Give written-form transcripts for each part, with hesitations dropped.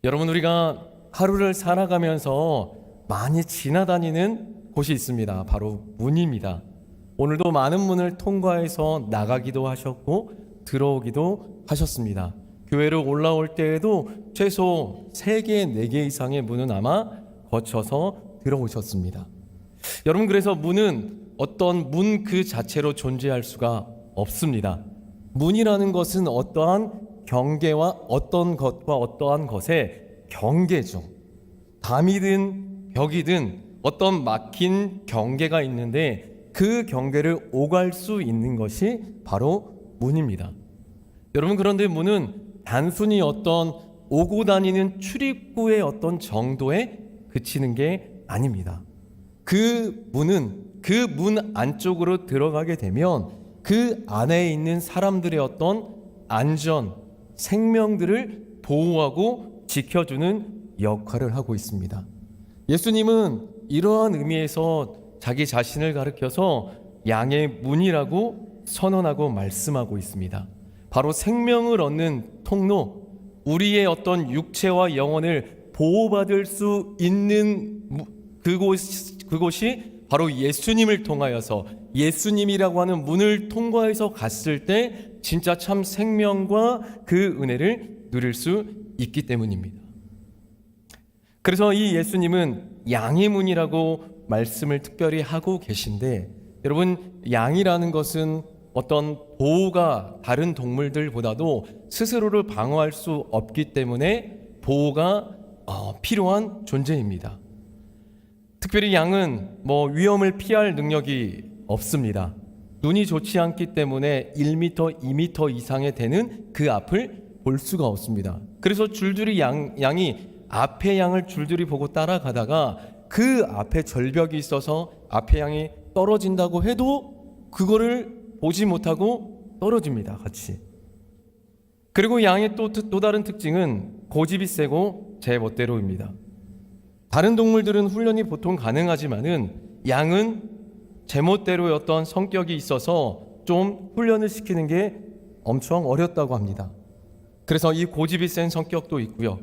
여러분, 우리가 하루를 살아가면서 많이 지나다니는 곳이 있습니다. 바로 문입니다. 오늘도 많은 문을 통과해서 나가기도 하셨고 들어오기도 하셨습니다. 교회로 올라올 때에도 최소 3개, 4개 이상의 문은 아마 거쳐서 들어오셨습니다. 여러분, 그래서 문은 어떤 문 그 자체로 존재할 수가 없습니다. 문이라는 것은 어떠한 경계와 어떤 것과 어떠한 것의 경계죠. 담이든 벽이든 어떤 막힌 경계가 있는데 그 경계를 오갈 수 있는 것이 바로 문입니다. 여러분, 그런데 문은 단순히 어떤 오고 다니는 출입구의 어떤 정도에 그치는 게 아닙니다. 그 문은 그 문 안쪽으로 들어가게 되면 그 안에 있는 사람들의 어떤 안전, 생명들을 보호하고 지켜주는 역할을 하고 있습니다. 예수님은 이러한 의미에서 자기 자신을 가리켜서 양의 문이라고 선언하고 말씀하고 있습니다. 바로 생명을 얻는 통로, 우리의 어떤 육체와 영혼을 보호받을 수 있는 그곳이 바로 예수님을 통하여서 예수님이라고 하는 문을 통과해서 갔을 때 진짜 참 생명과 그 은혜를 누릴 수 있기 때문입니다. 그래서 이 예수님은 양의 문이라고 말씀을 특별히 하고 계신데, 여러분, 양이라는 것은 어떤 보호가 다른 동물들보다도 스스로를 방어할 수 없기 때문에 보호가 필요한 존재입니다. 특별히 양은 위험을 피할 능력이 없습니다. 눈이 좋지 않기 때문에 1m, 2m 이상에 되는 그 앞을 볼 수가 없습니다. 그래서 줄줄이 양이 앞에 양을 줄줄이 보고 따라가다가 그 앞에 절벽이 있어서 앞에 양이 떨어진다고 해도 그거를 보지 못하고 떨어집니다. 같이. 그리고 양의 또 다른 특징은 고집이 세고 제멋대로입니다. 다른 동물들은 훈련이 보통 가능하지만은 양은 제멋대로의 어떤 성격이 있어서 좀 훈련을 시키는 게 엄청 어렵다고 합니다. 그래서 이 고집이 센 성격도 있고요.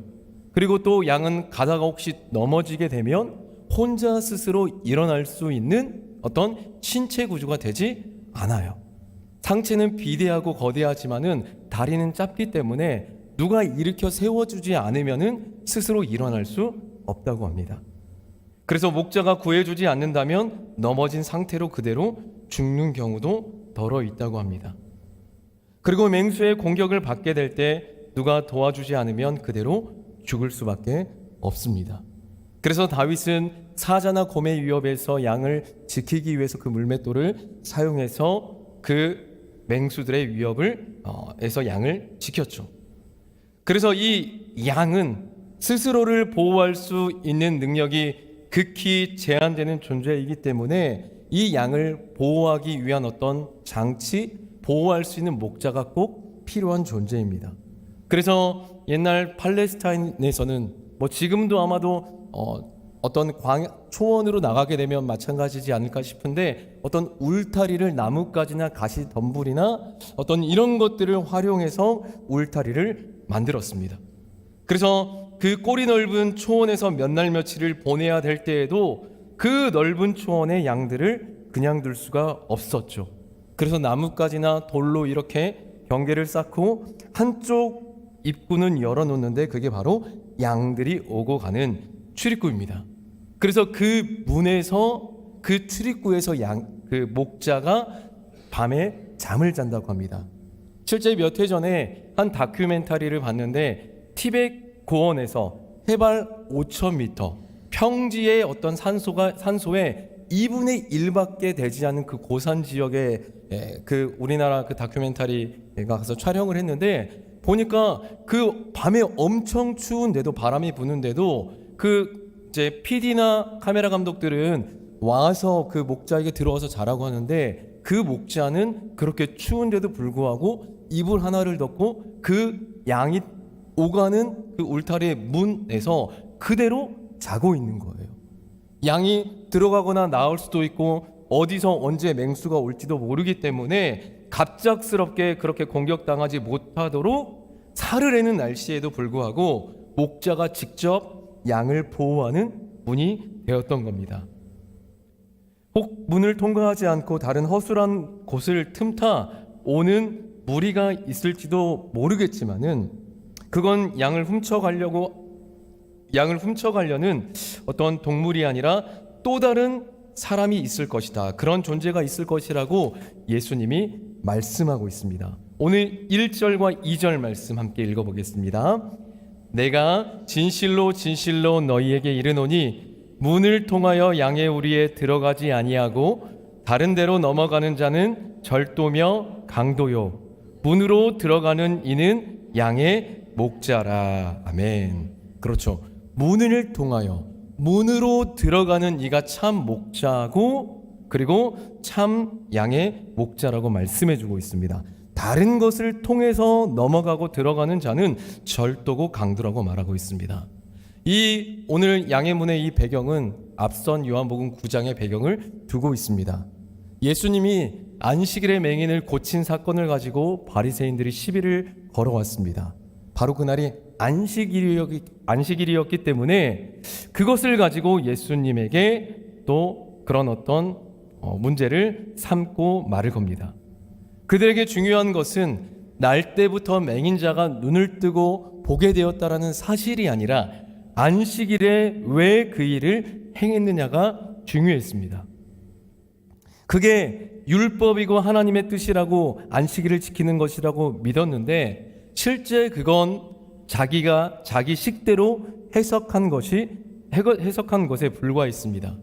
그리고 또 양은 가다가 혹시 넘어지게 되면 혼자 스스로 일어날 수 있는 어떤 신체 구조가 되지 않아요. 상체는 비대하고 거대하지만은 다리는 짧기 때문에 누가 일으켜 세워주지 않으면은 스스로 일어날 수 없다고 합니다. 그래서 목자가 구해주지 않는다면 넘어진 상태로 그대로 죽는 경우도 덜어 있다고 합니다. 그리고 맹수의 공격을 받게 될 때 누가 도와주지 않으면 그대로 죽을 수밖에 없습니다. 그래서 다윗은 사자나 곰의 위협에서 양을 지키기 위해서 그 물맷돌을 사용해서 그 맹수들의 위협을 에서 양을 지켰죠. 그래서 이 양은 스스로를 보호할 수 있는 능력이 극히 제한되는 존재이기 때문에 이 양을 보호하기 위한 어떤 장치, 보호할 수 있는 목자가 꼭 필요한 존재입니다. 그래서 옛날 팔레스타인에서는 지금도 아마도 어떤 초원으로 나가게 되면 마찬가지지 않을까 싶은데 어떤 울타리를 나뭇가지나 가시 덤불이나 어떤 이런 것들을 활용해서 울타리를 만들었습니다. 그래서 그 꼬리 넓은 초원에서 몇 날 며칠을 보내야 될 때에도 그 넓은 초원의 양들을 그냥 둘 수가 없었죠. 그래서 나뭇가지나 돌로 이렇게 경계를 쌓고 한쪽 입구는 열어놓는데 그게 바로 양들이 오고 가는 출입구입니다. 그래서 그 문에서 그 출입구에서 그 목자가 밤에 잠을 잔다고 합니다. 실제 몇 해 전에 한 다큐멘터리를 봤는데 티베트 고원에서 해발 5,000m 평지의 어떤 산소의 2분의 1밖에 되지 않은 그 고산 지역에 그 우리나라 그 다큐멘터리가 가서 촬영을 했는데 보니까 그 밤에 엄청 추운데도 바람이 부는데도 그 이제 PD나 카메라 감독들은 와서 그 목자에게 들어와서 자라고 하는데 그 목자는 그렇게 추운데도 불구하고 이불 하나를 덮고 그 양이 오가는 그 울타리의 문에서 그대로 자고 있는 거예요. 양이 들어가거나 나올 수도 있고 어디서 언제 맹수가 올지도 모르기 때문에 갑작스럽게 그렇게 공격당하지 못하도록 사르르는 날씨에도 불구하고 목자가 직접 양을 보호하는 문이 되었던 겁니다. 혹 문을 통과하지 않고 다른 허술한 곳을 틈타 오는 무리가 있을지도 모르겠지만은 그건 양을 훔쳐가려는 어떤 동물이 아니라 또 다른 사람이 있을 것이다. 그런 존재가 있을 것이라고 예수님이 말씀하고 있습니다. 오늘 1절과 2절 말씀 함께 읽어보겠습니다. 내가 진실로 진실로 너희에게 이르노니 문을 통하여 양의 우리에 들어가지 아니하고 다른 데로 넘어가는 자는 절도며 강도요 문으로 들어가는 이는 양의 목자라. 아멘. 그렇죠. 문을 통하여 문으로 들어가는 이가 참 목자고 그리고 참 양의 목자라고 말씀해주고 있습니다. 다른 것을 통해서 넘어가고 들어가는 자는 절도고 강도라고 말하고 있습니다. 이 오늘 양의 문의 이 배경은 앞선 요한복음 9장의 배경을 두고 있습니다. 예수님이 안식일의 맹인을 고친 사건을 가지고 바리새인들이 시비를 걸어왔습니다. 바로 그날이 안식일이었기 때문에 그것을 가지고 예수님에게 또 그런 어떤 문제를 삼고 말을 겁니다. 그들에게 중요한 것은 날 때부터 맹인자가 눈을 뜨고 보게 되었다라는 사실이 아니라 안식일에 왜 그 일을 행했느냐가 중요했습니다. 그게 율법이고 하나님의 뜻이라고 안식일을 지키는 것이라고 믿었는데 실제 그건 자기가 자기 식대로 해석한 것에 불과했습니다.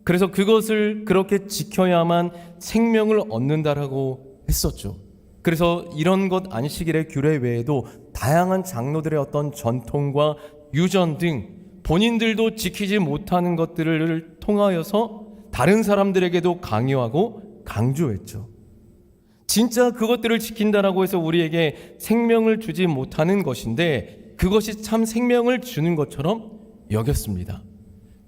그래서 그것을 그렇게 지켜야만 생명을 얻는다라고 했었죠. 그래서 이런 것 안식일의 규례 외에도 다양한 장로들의 어떤 전통과 유전 등 본인들도 지키지 못하는 것들을 통하여서 다른 사람들에게도 강요하고 강조했죠. 진짜 그것들을 지킨다라고 해서 우리에게 생명을 주지 못하는 것인데 그것이 참 생명을 주는 것처럼 여겼습니다.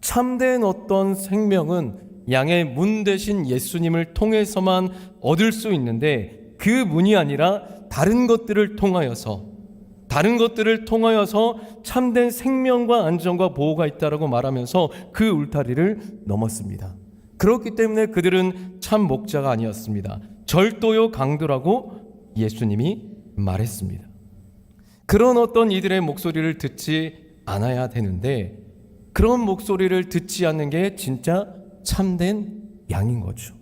참된 어떤 생명은 양의 문 대신 예수님을 통해서만 얻을 수 있는데 그 문이 아니라 다른 것들을 통하여서 참된 생명과 안전과 보호가 있다라고 말하면서 그 울타리를 넘었습니다. 그렇기 때문에 그들은 참 목자가 아니었습니다. 절도요 강도라고 예수님이 말했습니다. 그런 어떤 이들의 목소리를 듣지 않아야 되는데 그런 목소리를 듣지 않는 게 진짜 참된 양인 거죠.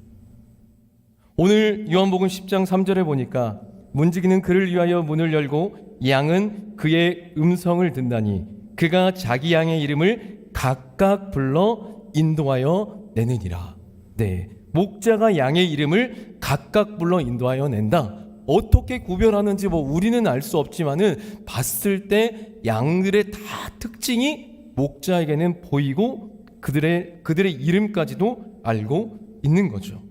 오늘 요한복음 10장 3절에 보니까 문지기는 그를 위하여 문을 열고 양은 그의 음성을 듣나니 그가 자기 양의 이름을 각각 불러 인도하여 내느니라. 네, 목자가 양의 이름을 각각 불러 인도하여 낸다. 어떻게 구별하는지 우리는 알 수 없지만은 봤을 때 양들의 다 특징이 목자에게는 보이고 그들의 이름까지도 알고 있는 거죠.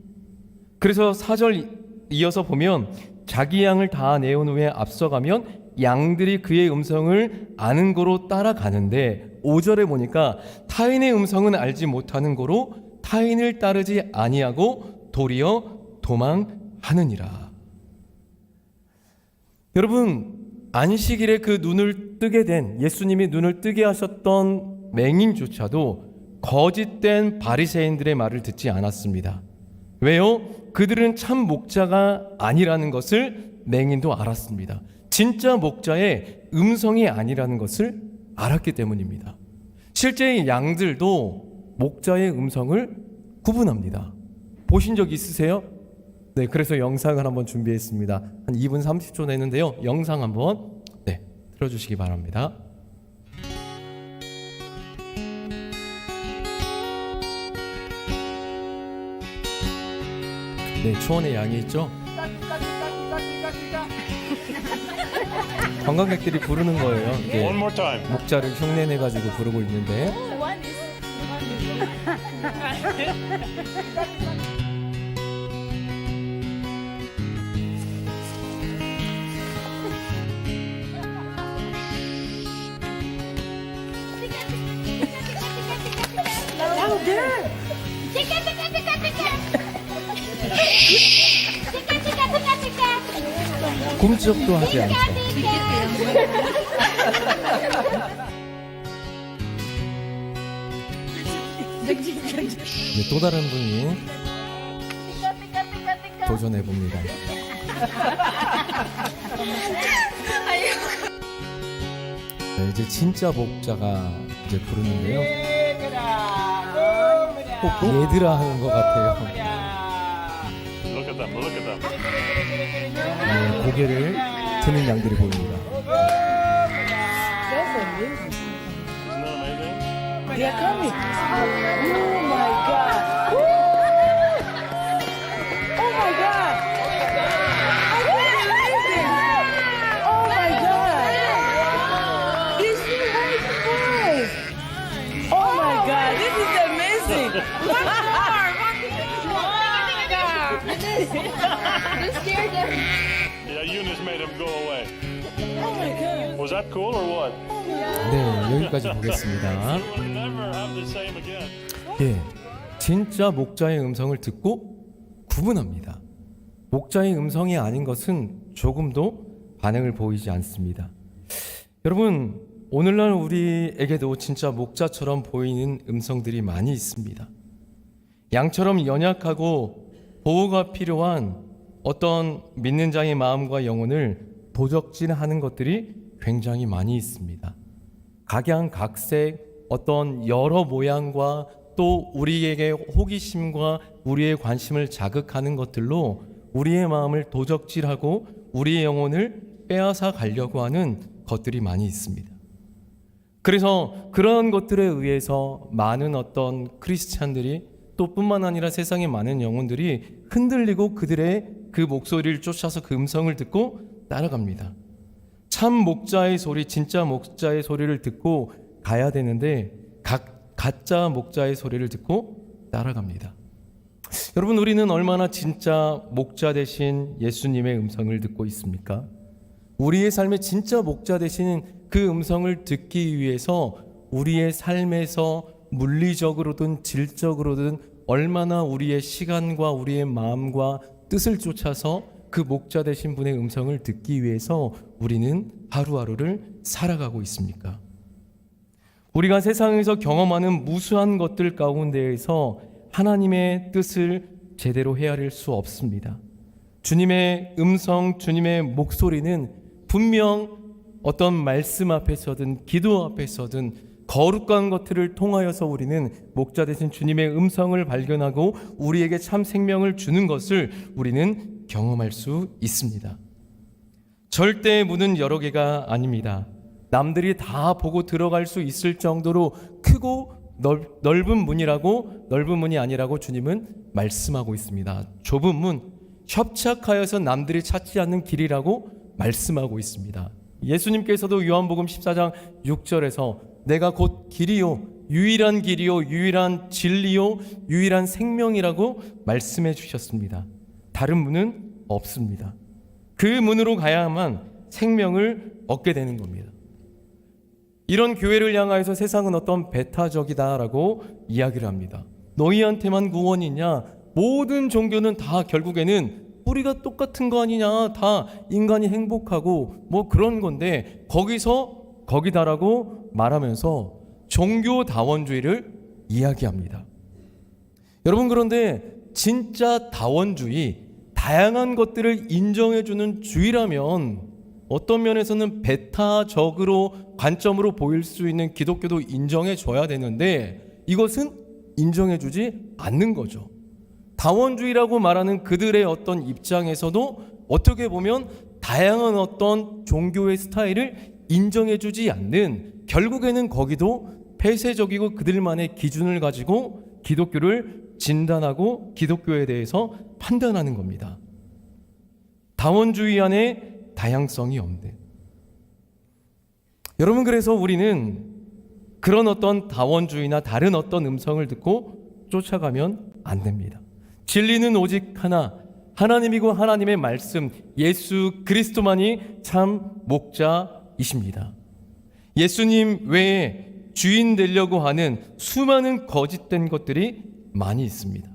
그래서 4절 이어서 보면 자기 양을 다 내온 후에 앞서가면 양들이 그의 음성을 아는 고로 따라가는데 5절에 보니까 타인의 음성은 알지 못하는 고로 타인을 따르지 아니하고 도리어 도망하느니라. 여러분, 안식일에 그 눈을 뜨게 된 예수님이 눈을 뜨게 하셨던 맹인조차도 거짓된 바리새인들의 말을 듣지 않았습니다. 왜요? 그들은 참 목자가 아니라는 것을 맹인도 알았습니다. 진짜 목자의 음성이 아니라는 것을 알았기 때문입니다. 실제 양들도 목자의 음성을 구분합니다. 보신 적 있으세요? 네, 그래서 영상을 한번 준비했습니다. 한 2분 30초 내는데요. 영상 한번 틀어주시기 바랍니다. 네, 초원의 양이 있죠? 관광객들이 부르는 거예요. One more time. 목자를 흉내내가지고 부르고 있는데 꿈쩍도 하지 않죠. 네, 또 다른 분이 도전해 봅니다. 네, 이제 진짜 목자가 이제 부르는데요. 꼭 얘들아 하는 것 같아요. Look at them, look at them. 네, 고개를 드는 양들이 보입니다. Isn't that amazing? They are coming. Oh my God. Oh my God. Oh my God. This is very surprised. Oh my God. This is amazing. You scared them. Yeah, Eunice made him go away. Oh my God. Was that cool or what? 네, 여기까지 보겠습니다. We'll never have the same again. 예, 진짜 목자의 음성을 듣고 구분합니다. 목자의 음성이 아닌 것은 조금도 반응을 보이지 않습니다. 여러분, 오늘날 우리에게도 진짜 목자처럼 보이는 음성들이 많이 있습니다. 양처럼 연약하고 보호가 필요한 어떤 믿는 자의 마음과 영혼을 도적질하는 것들이 굉장히 많이 있습니다. 각양각색 어떤 여러 모양과 또 우리에게 호기심과 우리의 관심을 자극하는 것들로 우리의 마음을 도적질하고 우리의 영혼을 빼앗아 가려고 하는 것들이 많이 있습니다. 그래서 그런 것들에 의해서 많은 어떤 크리스찬들이 또 뿐만 아니라 세상의 많은 영혼들이 흔들리고 그들의 그 목소리를 쫓아서 그 음성을 듣고 따라갑니다. 참 목자의 소리, 진짜 목자의 소리를 듣고 가야 되는데 가짜 목자의 소리를 듣고 따라갑니다. 여러분, 우리는 얼마나 진짜 목자 되신 예수님의 음성을 듣고 있습니까? 우리의 삶에 진짜 목자 되시는 그 음성을 듣기 위해서 우리의 삶에서 물리적으로든 질적으로든 얼마나 우리의 시간과 우리의 마음과 뜻을 쫓아서 그 목자 되신 분의 음성을 듣기 위해서 우리는 하루하루를 살아가고 있습니까? 우리가 세상에서 경험하는 무수한 것들 가운데에서 하나님의 뜻을 제대로 헤아릴 수 없습니다. 주님의 음성, 주님의 목소리는 분명 어떤 말씀 앞에서든 기도 앞에서든 거룩한 것들을 통하여서 우리는 목자 되신 주님의 음성을 발견하고 우리에게 참 생명을 주는 것을 우리는 경험할 수 있습니다. 절대 문은 여러 개가 아닙니다. 남들이 다 보고 들어갈 수 있을 정도로 크고 넓은 문이라고, 넓은 문이 아니라고 주님은 말씀하고 있습니다. 좁은 문, 협착하여서 남들이 찾지 않는 길이라고 말씀하고 있습니다. 예수님께서도 요한복음 14장 6절에서 내가 곧 길이요 유일한 길이요 유일한 진리요 유일한 생명이라고 말씀해 주셨습니다. 다른 문은 없습니다. 그 문으로 가야만 생명을 얻게 되는 겁니다. 이런 교회를 향하여서 세상은 어떤 배타적이다라고 이야기를 합니다. 너희한테만 구원이냐? 모든 종교는 다 결국에는 뿌리가 똑같은 거 아니냐? 다 인간이 행복하고 뭐 그런 건데 거기다라고 말하면서 종교다원주의를 이야기합니다. 여러분, 그런데 진짜 다원주의, 다양한 것들을 인정해주는 주의라면 어떤 면에서는 배타적으로 관점으로 보일 수 있는 기독교도 인정해줘야 되는데 이것은 인정해주지 않는 거죠. 다원주의라고 말하는 그들의 어떤 입장에서도 어떻게 보면 다양한 어떤 종교의 스타일을 인정해주지 않는, 결국에는 거기도 폐쇄적이고 그들만의 기준을 가지고 기독교를 진단하고 기독교에 대해서 판단하는 겁니다. 다원주의 안에 다양성이 없는. 여러분, 그래서 우리는 그런 어떤 다원주의나 다른 어떤 음성을 듣고 쫓아가면 안 됩니다. 진리는 오직 하나, 하나님이고 하나님의 말씀, 예수 그리스도만이 참 목자이십니다. 예수님 외에 주인 되려고 하는 수많은 거짓된 것들이 많이 있습니다.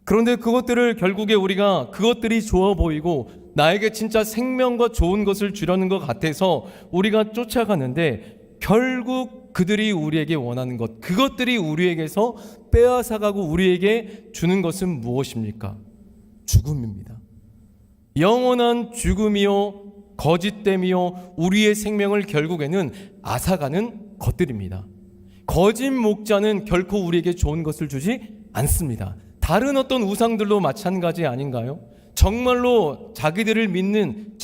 그런데 그것들을 결국에 우리가 그것들이 좋아 보이고 나에게 진짜 생명과 좋은 것을 주려는 것 같아서 우리가 쫓아가는데 결국 그들이 우리에게 원하는 것, 그것들이 우리에게서 빼앗아가고 우리에게 주는 것은 무엇입니까? 죽음입니다. 영원한 죽음이요, 거짓됨이요, 우리의 생명을 결국에는 앗아가는 것들입니다. 거짓 목자는 결코 우리에게 좋은 것을 주지 않습니다. 다른 어떤 우상들도 마찬가지 아닌가요? 정말로 자기들을 믿는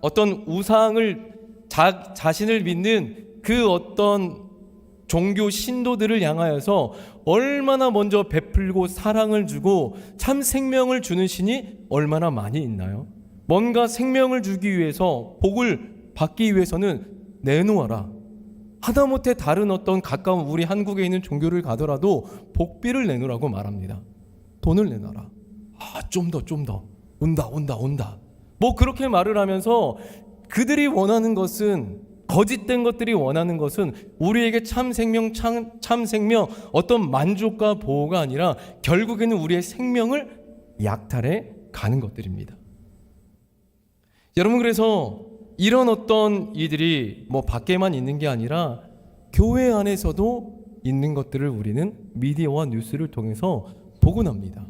어떤 우상을 자신을 믿는 그 어떤 종교 신도들을 향하여서 얼마나 먼저 베풀고 사랑을 주고 참 생명을 주는 신이 얼마나 많이 있나요? 뭔가 생명을 주기 위해서, 복을 받기 위해서는 내놓아라. 하다못해 다른 어떤 가까운 우리 한국에 있는 종교를 가더라도 복비를 내놓으라고 말합니다. 돈을 내놔라. 좀 더. 온다. 뭐 그렇게 말을 하면서 그들이 원하는 것은, 거짓된 것들이 원하는 것은 우리에게 참 생명, 어떤 만족과 보호가 아니라 결국에는 우리의 생명을 약탈해 가는 것들입니다. 여러분, 그래서 이런 어떤 이들이 뭐 밖에만 있는 게 아니라 교회 안에서도 있는 것들을 우리는 미디어와 뉴스를 통해서 보고 납니다.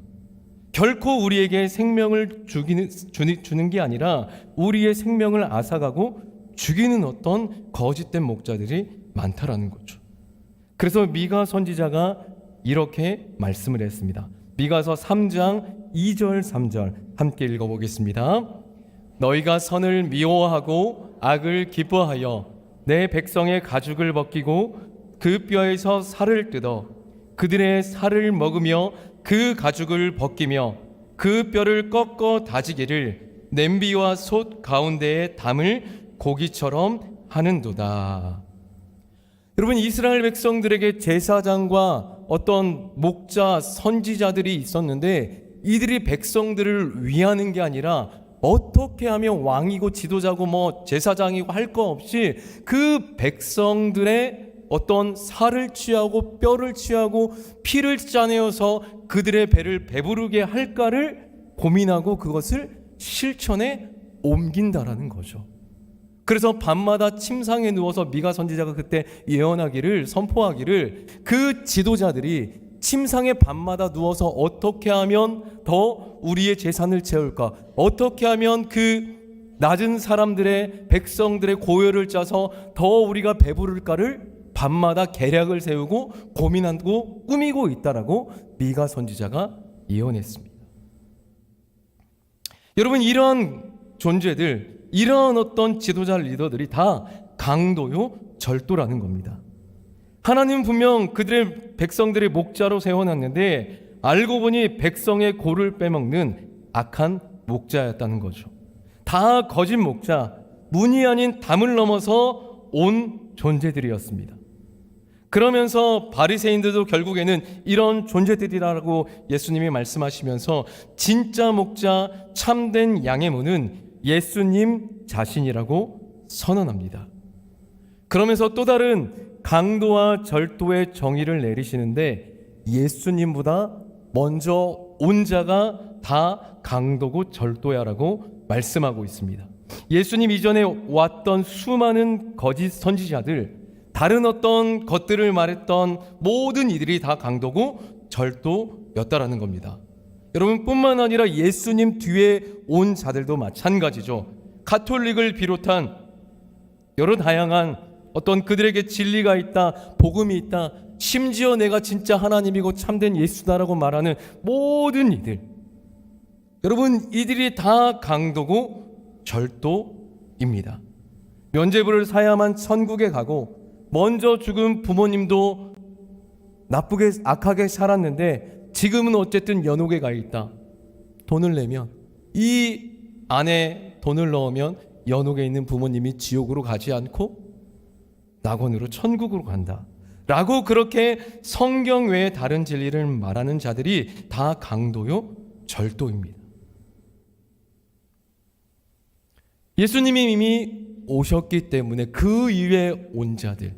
결코 우리에게 생명을 주는 게 아니라 우리의 생명을 앗아가고 죽이는 어떤 거짓된 목자들이 많다라는 거죠. 그래서 미가 선지자가 이렇게 말씀을 했습니다. 미가서 3장 2절 3절 함께 읽어보겠습니다. 너희가 선을 미워하고 악을 기뻐하여 내 백성의 가죽을 벗기고 그 뼈에서 살을 뜯어 그들의 살을 먹으며 그 가죽을 벗기며 그 뼈를 꺾어 다지기를 냄비와 솥 가운데에 담을 고기처럼 하는도다. 여러분, 이스라엘 백성들에게 제사장과 어떤 목자, 선지자들이 있었는데 이들이 백성들을 위하는 게 아니라 어떻게 하면 왕이고 지도자고 뭐 제사장이고 할 거 없이 그 백성들의 어떤 살을 취하고 뼈를 취하고 피를 짜내어서 그들의 배를 배부르게 할까를 고민하고 그것을 실천에 옮긴다라는 거죠. 그래서 밤마다 침상에 누워서 미가 선지자가 그때 예언하기를, 선포하기를, 그 지도자들이 침상에 밤마다 누워서 어떻게 하면 더 우리의 재산을 채울까, 어떻게 하면 그 낮은 사람들의, 백성들의 고열을 짜서 더 우리가 배부를까를 밤마다 계략을 세우고 고민하고 꾸미고 있다라고 미가 선지자가 예언했습니다. 여러분, 이러한 존재들, 이러한 어떤 지도자 리더들이 다 강도요, 절도라는 겁니다. 하나님은 분명 그들의 백성들의 목자로 세워놨는데 알고 보니 백성의 고를 빼먹는 악한 목자였다는 거죠. 다 거짓 목자, 문이 아닌 담을 넘어서 온 존재들이었습니다. 그러면서 바리새인들도 결국에는 이런 존재들이라고 예수님이 말씀하시면서 진짜 목자, 참된 양의 문은 예수님 자신이라고 선언합니다. 그러면서 또 다른 강도와 절도의 정의를 내리시는데 예수님보다 먼저 온 자가 다 강도고 절도야라고 말씀하고 있습니다. 예수님 이전에 왔던 수많은 거짓 선지자들, 다른 어떤 것들을 말했던 모든 이들이 다 강도고 절도였다라는 겁니다. 여러분, 뿐만 아니라 예수님 뒤에 온 자들도 마찬가지죠. 가톨릭을 비롯한 여러 다양한 어떤 그들에게 진리가 있다, 복음이 있다, 심지어 내가 진짜 하나님이고 참된 예수다라고 말하는 모든 이들, 여러분, 이들이 다 강도고 절도입니다. 면죄부를 사야만 천국에 가고 먼저 죽은 부모님도 나쁘게 악하게 살았는데 지금은 어쨌든 연옥에 가 있다. 돈을 내면, 이 안에 돈을 넣으면 연옥에 있는 부모님이 지옥으로 가지 않고 낙원으로 천국으로 간다 라고 그렇게 성경 외에 다른 진리를 말하는 자들이 다 강도요, 절도입니다. 예수님이 이미 오셨기 때문에 그 이후에 온 자들,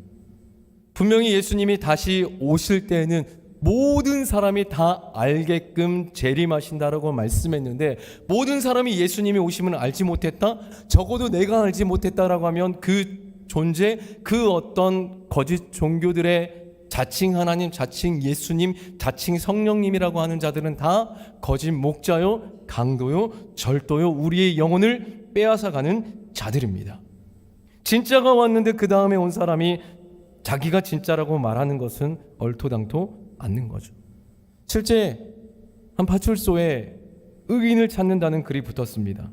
분명히 예수님이 다시 오실 때에는 모든 사람이 다 알게끔 재림하신다라고 말씀했는데 모든 사람이 예수님이 오심을 알지 못했다? 적어도 내가 알지 못했다라고 하면 그 존재, 그 어떤 거짓 종교들의 자칭 하나님, 자칭 예수님, 자칭 성령님이라고 하는 자들은 다 거짓 목자요, 강도요, 절도요, 우리의 영혼을 빼앗아가는 자들입니다. 진짜가 왔는데 그 다음에 온 사람이 자기가 진짜라고 말하는 것은 얼토당토 않는 거죠. 실제 한 파출소에 의인을 찾는다는 글이 붙었습니다.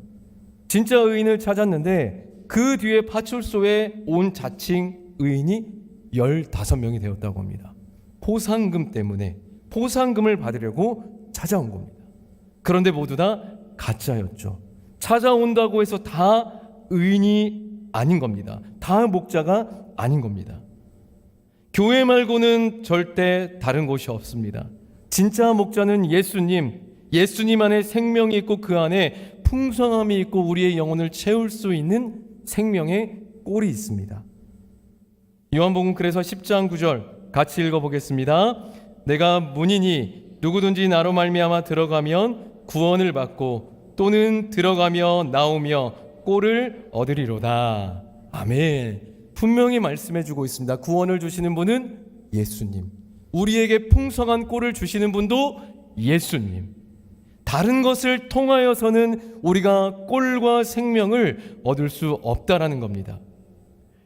진짜 의인을 찾았는데 그 뒤에 파출소에 온 자칭 의인이 15명이 되었다고 합니다. 포상금 때문에, 포상금을 받으려고 찾아온 겁니다. 그런데 모두 다 가짜였죠. 찾아온다고 해서 다 의인이 아닌 겁니다. 다 목자가 아닌 겁니다. 교회 말고는 절대 다른 곳이 없습니다. 진짜 목자는 예수님, 예수님 안에 생명이 있고 그 안에 풍성함이 있고 우리의 영혼을 채울 수 있는 생명의 꼴이 있습니다. 요한복음 그래서 10장 9절 같이 읽어보겠습니다. 내가 문이니 누구든지 나로 말미암아 들어가면 구원을 받고 또는 들어가며 나오며 꼴을 얻으리로다. 아멘. 분명히 말씀해주고 있습니다. 구원을 주시는 분은 예수님, 우리에게 풍성한 꼴을 주시는 분도 예수님. 다른 것을 통하여서는 우리가 꼴과 생명을 얻을 수 없다라는 겁니다.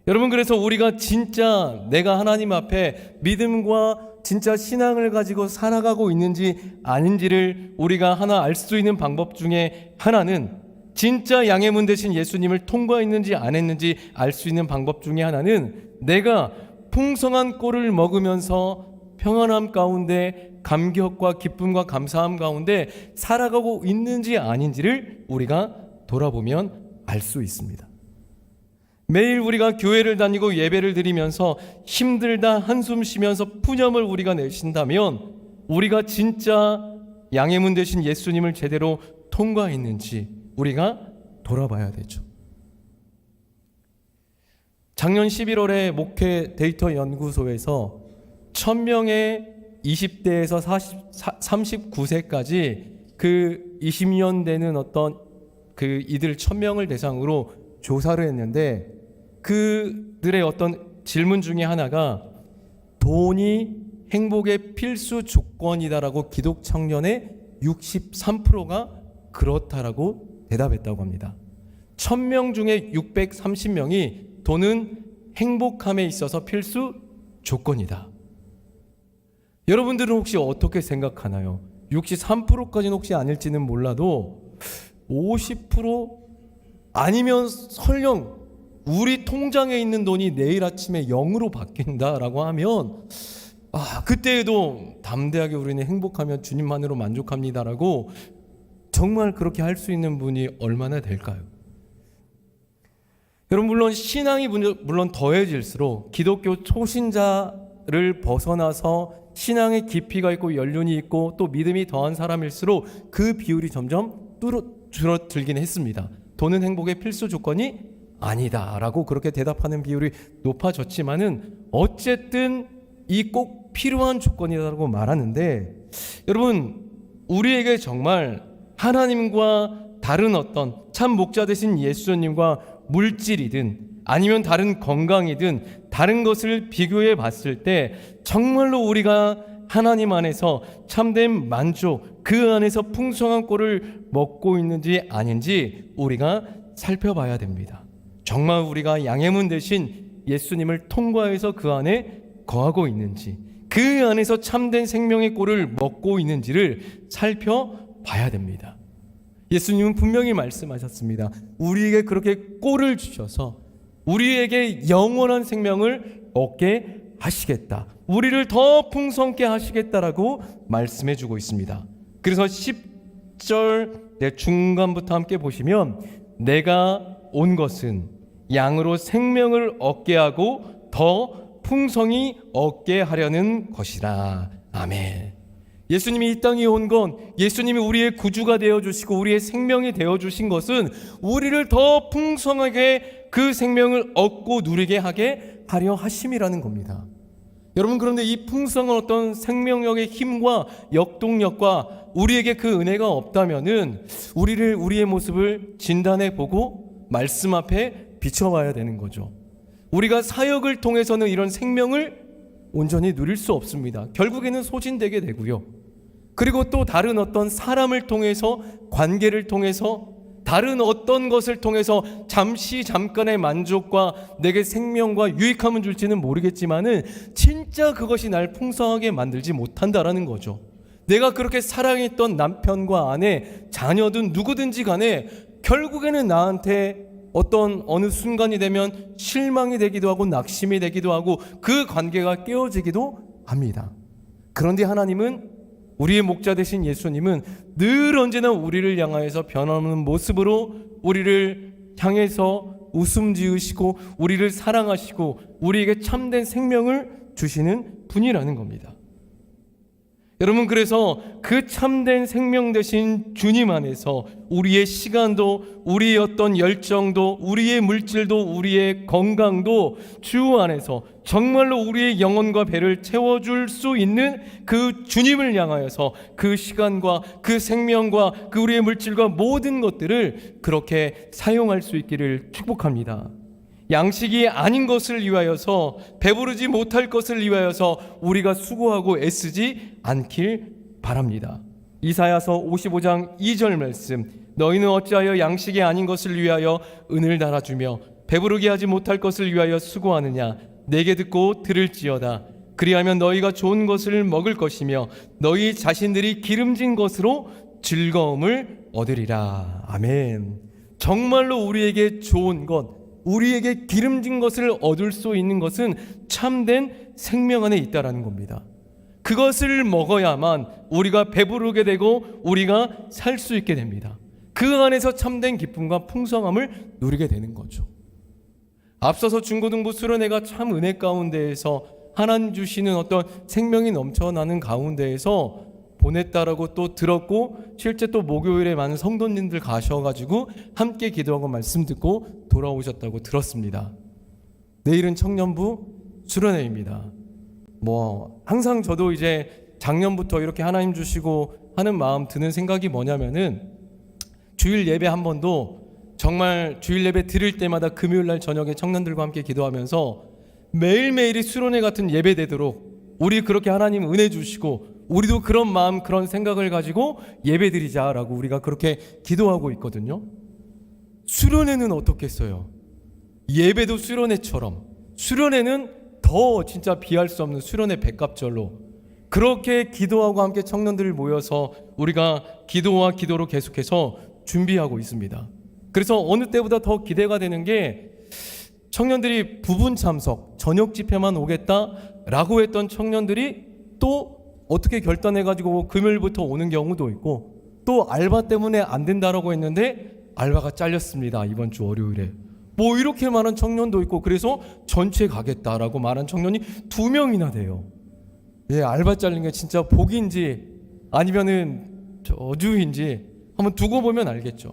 여러분, 그래서 우리가 진짜 내가 하나님 앞에 믿음과 진짜 신앙을 가지고 살아가고 있는지 아닌지를 우리가 하나 알 수 있는 방법 중에 하나는, 진짜 양의 문 대신 예수님을 통과했는지 안 했는지 알 수 있는 방법 중에 하나는, 내가 풍성한 꼴을 먹으면서 평안함 가운데 감격과 기쁨과 감사함 가운데 살아가고 있는지 아닌지를 우리가 돌아보면 알 수 있습니다. 매일 우리가 교회를 다니고 예배를 드리면서 힘들다 한숨 쉬면서 푸념을 우리가 내쉰다면 우리가 진짜 양의 문 대신 예수님을 제대로 통과했는지 우리가 돌아봐야 되죠. 작년 11월에 목회 데이터 연구소에서 1000명의 20대에서 39세까지 그 20년 되는 어떤 그 이들 1000명을 대상으로 조사를 했는데, 그들의 어떤 질문 중에 하나가 돈이 행복의 필수 조건이다라고 기독 청년의 63%가 그렇다라고 대답했다고 합니다. 1000명 중에 630명이 돈은 행복함에 있어서 필수 조건이다. 여러분들은 혹시 어떻게 생각하나요? 63%까지는 혹시 아닐지는 몰라도 50% 아니면 설령 우리 통장에 있는 돈이 내일 아침에 0으로 바뀐다라고 하면 그때에도 담대하게 우리는 행복하면 주님만으로 만족합니다라고 정말 그렇게 할 수 있는 분이 얼마나 될까요? 여러분, 물론 신앙이 물론 더해질수록 기독교 초신자를 벗어나서 신앙의 깊이가 있고 연륜이 있고 또 믿음이 더한 사람일수록 그 비율이 점점 줄어들긴 했습니다. 돈은 행복의 필수 조건이 아니다라고 그렇게 대답하는 비율이 높아졌지만은 어쨌든 이 꼭 필요한 조건이라고 말하는데, 여러분, 우리에게 정말 하나님과 다른 어떤 참 목자 되신 예수님과 물질이든 아니면 다른 건강이든 다른 것을 비교해 봤을 때 정말로 우리가 하나님 안에서 참된 만족, 그 안에서 풍성한 꼴을 먹고 있는지 아닌지 우리가 살펴봐야 됩니다. 정말 우리가 양의 문 대신 예수님을 통과해서 그 안에 거하고 있는지, 그 안에서 참된 생명의 꼴을 먹고 있는지를 살펴봐야 됩니다. 예수님은 분명히 말씀하셨습니다. 우리에게 그렇게 꼴을 주셔서 우리에게 영원한 생명을 얻게 하시겠다, 우리를 더 풍성케 하시겠다라고 말씀해 주고 있습니다. 그래서 10절 중간부터 함께 보시면, 내가 온 것은 양으로 생명을 얻게 하고 더 풍성히 얻게 하려는 것이라. 아멘. 예수님이 이 땅에 온 건, 예수님이 우리의 구주가 되어주시고 우리의 생명이 되어주신 것은 우리를 더 풍성하게 그 생명을 얻고 누리게 하려 하심이라는 겁니다. 여러분, 그런데 이 풍성한 어떤 생명력의 힘과 역동력과 우리에게 그 은혜가 없다면은 우리의 모습을 진단해 보고 말씀 앞에 비춰봐야 되는 거죠. 우리가 사역을 통해서는 이런 생명을 온전히 누릴 수 없습니다. 결국에는 소진되게 되고요. 그리고 또 다른 어떤 사람을 통해서, 관계를 통해서, 다른 어떤 것을 통해서 잠깐의 만족과 내게 생명과 유익함은 줄지는 모르겠지만은 진짜 그것이 날 풍성하게 만들지 못한다라는 거죠. 내가 그렇게 사랑했던 남편과 아내, 자녀든 누구든지 간에 결국에는 나한테 어느 순간이 되면 실망이 되기도 하고 낙심이 되기도 하고 그 관계가 깨어지기도 합니다. 그런데 하나님은, 우리의 목자 되신 예수님은 늘 언제나 우리를 향하여서 변함없는 모습으로 우리를 향해서 웃음 지으시고 우리를 사랑하시고 우리에게 참된 생명을 주시는 분이라는 겁니다. 여러분, 그래서 그 참된 생명 되신 주님 안에서 우리의 시간도, 우리의 어떤 열정도, 우리의 물질도, 우리의 건강도 주 안에서 정말로 우리의 영혼과 배를 채워줄 수 있는 그 주님을 향하여서 그 시간과 그 생명과 그 우리의 물질과 모든 것들을 그렇게 사용할 수 있기를 축복합니다. 양식이 아닌 것을 위하여서, 배부르지 못할 것을 위하여서 우리가 수고하고 애쓰지 않길 바랍니다. 이사야서 55장 2절 말씀, 너희는 어찌하여 양식이 아닌 것을 위하여 은을 달아주며 배부르게 하지 못할 것을 위하여 수고하느냐. 내게 듣고 들을지어다. 그리하면 너희가 좋은 것을 먹을 것이며 너희 자신들이 기름진 것으로 즐거움을 얻으리라. 아멘. 정말로 우리에게 좋은 것, 우리에게 기름진 것을 얻을 수 있는 것은 참된 생명 안에 있다라는 겁니다. 그것을 먹어야만 우리가 배부르게 되고 우리가 살 수 있게 됩니다. 그 안에서 참된 기쁨과 풍성함을 누리게 되는 거죠. 앞서서 중고등부 수련회가 참 은혜 가운데에서 하나님 주시는 어떤 생명이 넘쳐나는 가운데에서 보냈다라고 또 들었고, 실제 또 목요일에 많은 성도님들 가셔가지고 함께 기도하고 말씀 듣고 돌아오셨다고 들었습니다. 내일은 청년부 수련회입니다. 항상 저도 이제 작년부터 이렇게 하나님 주시고 하는 마음 드는 생각이 뭐냐면은, 주일 예배 한 번도 정말 주일 예배 드릴 때마다 금요일날 저녁에 청년들과 함께 기도하면서 매일매일이 수련회 같은 예배 되도록 우리 그렇게 하나님 은혜 주시고 우리도 그런 마음, 그런 생각을 가지고 예배 드리자라고 우리가 그렇게 기도하고 있거든요. 수련회는 어떻겠어요? 예배도 수련회처럼, 수련회는 더 진짜 비할 수 없는 수련회 백갑절로 그렇게 기도하고 함께 청년들이 모여서 우리가 기도와 기도로 계속해서 준비하고 있습니다. 그래서 어느 때보다 더 기대가 되는 게, 청년들이 부분 참석, 저녁 집회만 오겠다라고 했던 청년들이 또 어떻게 결단해가지고 금요일부터 오는 경우도 있고, 또 알바 때문에 안 된다라고 했는데 알바가 잘렸습니다, 이번 주 월요일에. 이렇게 말한 청년도 있고, 그래서 전체 가겠다라고 말한 청년이 2명이나 돼요. 알바 잘린 게 진짜 복인지 아니면은 저주인지 한번 두고 보면 알겠죠.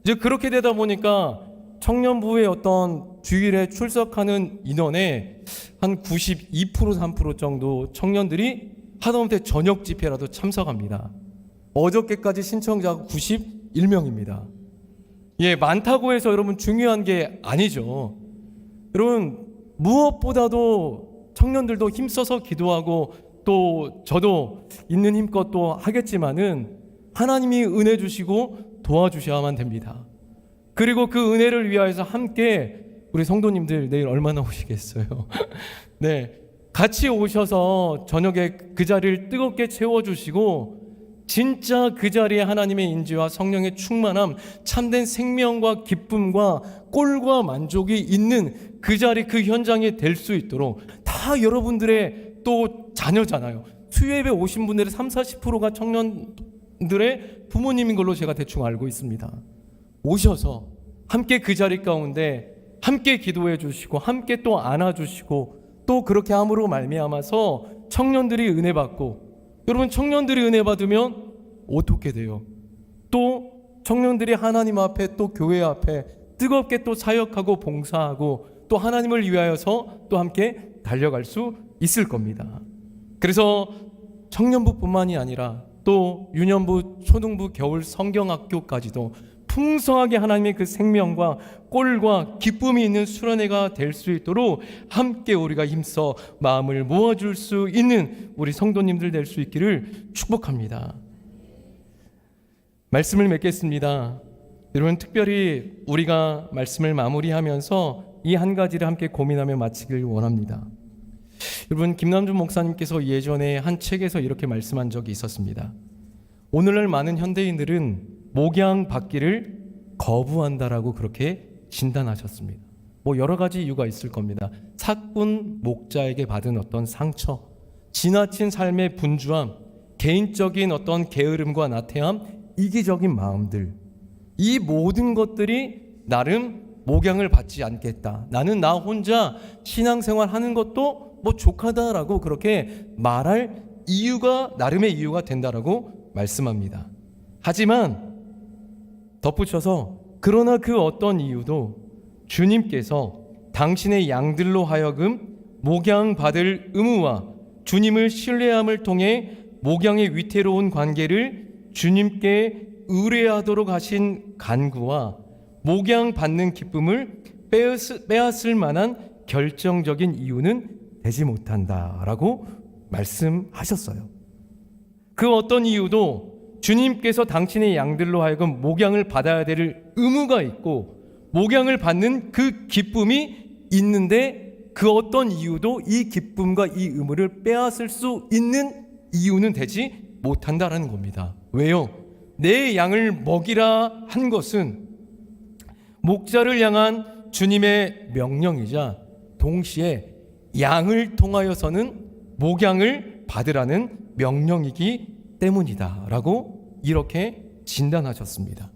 이제 그렇게 되다 보니까 청년부의 어떤 주일에 출석하는 인원의 한 92% 3% 정도 청년들이 하다못해 저녁 집회라도 참석합니다. 어저께까지 신청자가 91명입니다. 많다고 해서 여러분 중요한 게 아니죠. 여러분, 무엇보다도 청년들도 힘써서 기도하고 또 저도 있는 힘껏 또 하겠지만은 하나님이 은혜 주시고 도와주셔야만 됩니다. 그리고 그 은혜를 위하여서 함께 우리 성도님들 내일 얼마나 오시겠어요? 네, 같이 오셔서 저녁에 그 자리를 뜨겁게 채워주시고 진짜 그 자리에 하나님의 인지와 성령의 충만함, 참된 생명과 기쁨과 꼴과 만족이 있는 그 자리, 그 현장이 될 수 있도록, 다 여러분들의 또 자녀잖아요. 수요예배 오신 분들의 30-40%가 청년들의 부모님인 걸로 제가 대충 알고 있습니다. 오셔서 함께 그 자리 가운데 함께 기도해 주시고 함께 또 안아주시고 또 그렇게 함으로 말미암아서 청년들이 은혜 받고, 여러분 청년들이 은혜 받으면 어떻게 돼요? 또 청년들이 하나님 앞에 또 교회 앞에 뜨겁게 또 사역하고 봉사하고 또 하나님을 위하여서 또 함께 달려갈 수 있을 겁니다. 그래서 청년부뿐만이 아니라 또 유년부, 초등부, 겨울 성경학교까지도 풍성하게 하나님의 그 생명과 꼴과 기쁨이 있는 수련회가 될 수 있도록 함께 우리가 힘써 마음을 모아줄 수 있는 우리 성도님들 될 수 있기를 축복합니다. 말씀을 맺겠습니다. 여러분, 특별히 우리가 말씀을 마무리하면서 이 한 가지를 함께 고민하며 마치길 원합니다. 여러분, 김남준 목사님께서 예전에 한 책에서 이렇게 말씀한 적이 있었습니다. 오늘날 많은 현대인들은 목양 받기를 거부한다라고 그렇게 진단하셨습니다. 뭐 여러 가지 이유가 있을 겁니다. 사꾼 목자에게 받은 어떤 상처, 지나친 삶의 분주함, 개인적인 어떤 게으름과 나태함, 이기적인 마음들, 이 모든 것들이 나름 목양을 받지 않겠다, 나는 나 혼자 신앙생활 하는 것도 뭐 족하다라고 그렇게 말할 이유가, 나름의 이유가 된다라고 말씀합니다. 하지만 덧붙여서, 그러나 그 어떤 이유도 주님께서 당신의 양들로 하여금 목양받을 의무와 주님을 신뢰함을 통해 목양의 위태로운 관계를 주님께 의뢰하도록 하신 간구와 목양받는 기쁨을 빼앗을 만한 결정적인 이유는 되지 못한다라고 말씀하셨어요. 그 어떤 이유도 주님께서 당신의 양들로 하여금 목양을 받아야 될 의무가 있고 목양을 받는 그 기쁨이 있는데, 그 어떤 이유도 이 기쁨과 이 의무를 빼앗을 수 있는 이유는 되지 못한다라는 겁니다. 왜요? 내 양을 먹이라 한 것은 목자를 향한 주님의 명령이자 동시에 양을 통하여서는 목양을 받으라는 명령이기 때문이다 라고 이렇게 진단하셨습니다.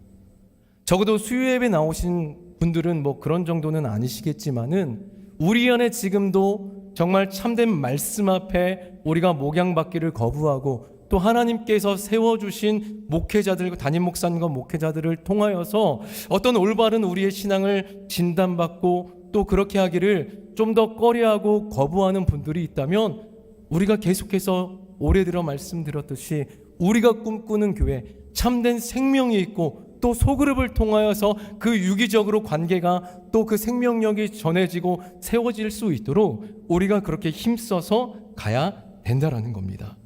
적어도 수요예배 나오신 분들은 뭐 그런 정도는 아니시겠지만은 우리 안에 지금도 정말 참된 말씀 앞에 우리가 목양받기를 거부하고 또 하나님께서 세워주신 목회자들과 담임 목사님과 목회자들을 통하여서 어떤 올바른 우리의 신앙을 진단받고 또 그렇게 하기를 좀 더 꺼려하고 거부하는 분들이 있다면, 우리가 계속해서 올해 들어 말씀드렸듯이 우리가 꿈꾸는 교회, 참된 생명이 있고 또 소그룹을 통하여서 그 유기적으로 관계가 또 그 생명력이 전해지고 세워질 수 있도록 우리가 그렇게 힘써서 가야 된다라는 겁니다.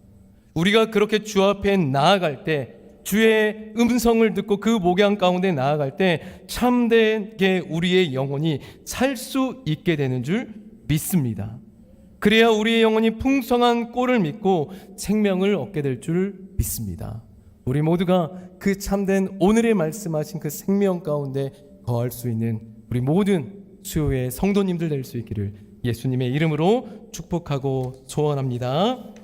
우리가 그렇게 주 앞에 나아갈 때, 주의 음성을 듣고 그 목양 가운데 나아갈 때 참되게 우리의 영혼이 살 수 있게 되는 줄 믿습니다. 그래야 우리의 영혼이 풍성한 꼴을 믿고 생명을 얻게 될 줄 믿습니다. 우리 모두가 그 참된 오늘의 말씀하신 그 생명 가운데 거할 수 있는 우리 모든 수요의 성도님들 될 수 있기를 예수님의 이름으로 축복하고 소원합니다.